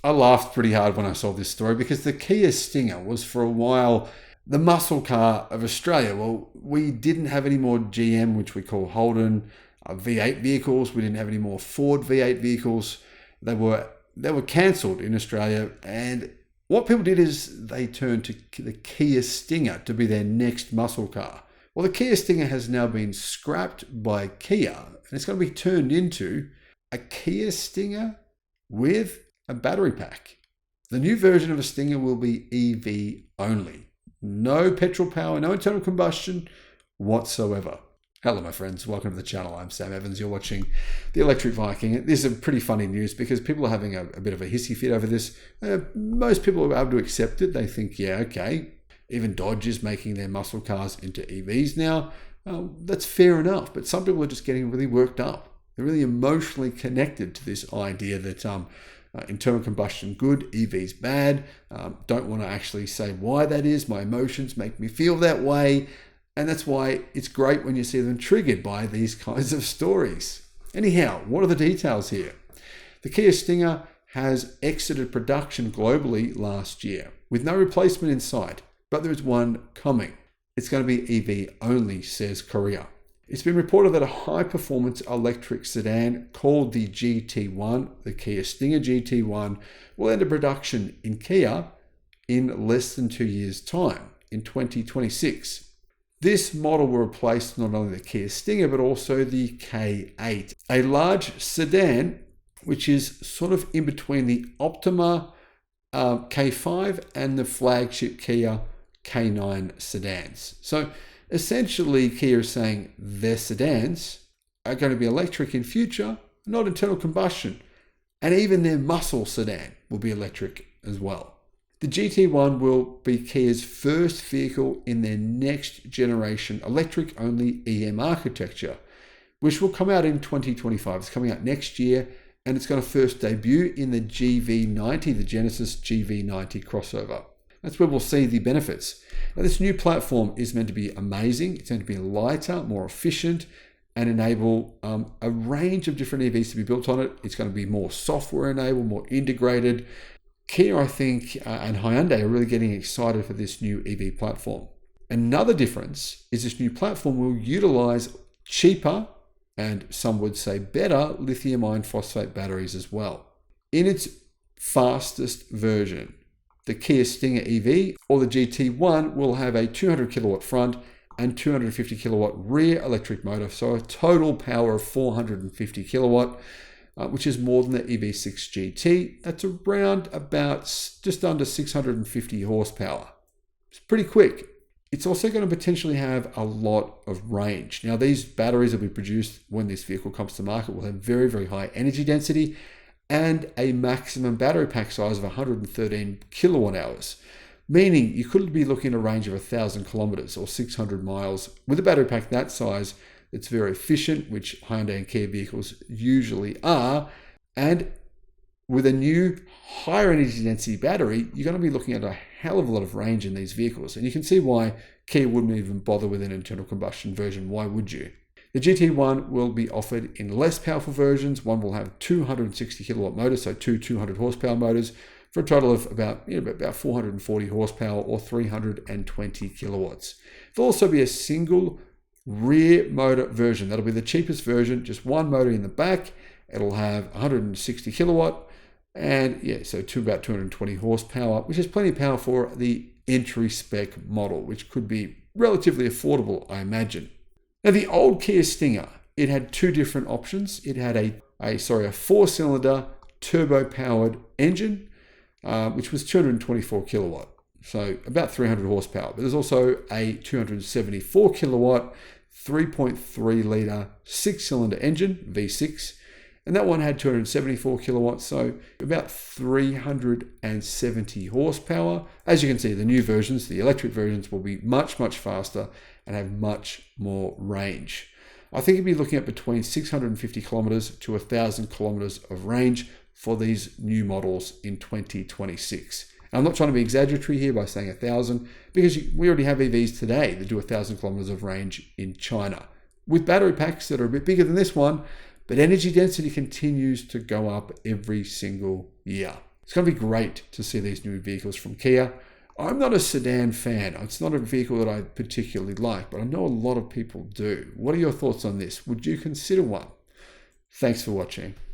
I laughed pretty hard when I saw this story because the Kia Stinger was for a while the muscle car of Australia. Well, we didn't have any more GM, which we call Holden, V8 vehicles. We didn't have any more Ford V8 vehicles. They were cancelled in Australia, and what people did is they turned to the Kia Stinger to be their next muscle car. Well, the Kia Stinger has now been scrapped by Kia, and it's going to be turned into a Kia Stinger with a battery pack. The new version of a Stinger will be EV only. No petrol power, no internal combustion whatsoever. Hello, my friends. Welcome to the channel. I'm Sam Evans. You're watching the Electric Viking. This is pretty funny news because people are having a bit of a hissy fit over this. Most people are able to accept it. They think, yeah, okay. Even Dodge is making their muscle cars into EVs now. That's fair enough. But some people are just getting really worked up. They're really emotionally connected to this idea that internal combustion good, EVs bad. Don't want to actually say why that is. My emotions make me feel that way. And that's why it's great when you see them triggered by these kinds of stories. Anyhow, what are the details here? The Kia Stinger has exited production globally last year with no replacement in sight, but there is one coming. It's going to be EV only, says Korea. It's been reported that a high-performance electric sedan called the GT1, the Kia Stinger GT1, will enter production in Kia in less than 2 years' time, in 2026. This model will replace not only the Kia Stinger, but also the K8, a large sedan, which is sort of in between the Optima K5 and the flagship Kia K9 sedans. So essentially, Kia is saying their sedans are going to be electric in future, not internal combustion. And even their muscle sedan will be electric as well. The GT1 will be Kia's first vehicle in their next generation electric-only EM architecture, which will come out in 2025. It's coming out next year, and it's going to first debut in the GV90, the Genesis GV90 crossover. That's where we'll see the benefits. Now, this new platform is meant to be amazing. It's meant to be lighter, more efficient, and enable a range of different EVs to be built on it. It's going to be more software enabled, more integrated. Kia, I think, and Hyundai are really getting excited for this new EV platform. Another difference is this new platform will utilize cheaper, and some would say better, lithium iron phosphate batteries as well. In its fastest version, the Kia Stinger EV or the GT1 will have a 200 kilowatt front and 250 kilowatt rear electric motor, so a total power of 450 kilowatt, which is more than the EV6 GT. That's around about just under 650 horsepower. It's pretty quick. It's also going to potentially have a lot of range. Now, these batteries that will be produced when this vehicle comes to market will have very, very high energy density and a maximum battery pack size of 113 kilowatt hours, meaning you could be looking at a range of 1,000 kilometers or 600 miles with a battery pack that size. It's very efficient, which Hyundai and Kia vehicles usually are. And with a new higher energy density battery, you're going to be looking at a hell of a lot of range in these vehicles. And you can see why Kia wouldn't even bother with an internal combustion version. Why would you? The GT1 will be offered in less powerful versions. One will have 260 kilowatt motors, so two 200 horsepower motors, for a total of about 440 horsepower or 320 kilowatts. There'll also be a single rear motor version. That'll be the cheapest version, just one motor in the back. It'll have 160 kilowatt and about 220 horsepower, which is plenty of power for the entry spec model, which could be relatively affordable, I imagine. Now, the old Kia Stinger, it had two different options. It had a four-cylinder turbo-powered engine, which was 224 kilowatt, so about 300 horsepower. But there's also a 274 kilowatt, 3.3 litre six-cylinder engine, V6, and that one had 274 kilowatts, so about 370 horsepower. As you can see, the new versions, the electric versions, will be much, much faster and have much more range. I think you'd be looking at between 650 kilometers to 1,000 kilometers of range for these new models in 2026. And I'm not trying to be exaggeratory here by saying 1,000, because we already have EVs today that do 1,000 kilometers of range in China with battery packs that are a bit bigger than this one, but energy density continues to go up every single year. It's going to be great to see these new vehicles from Kia. I'm not a sedan fan. It's not a vehicle that I particularly like, but I know a lot of people do. What are your thoughts on this? Would you consider one? Thanks for watching.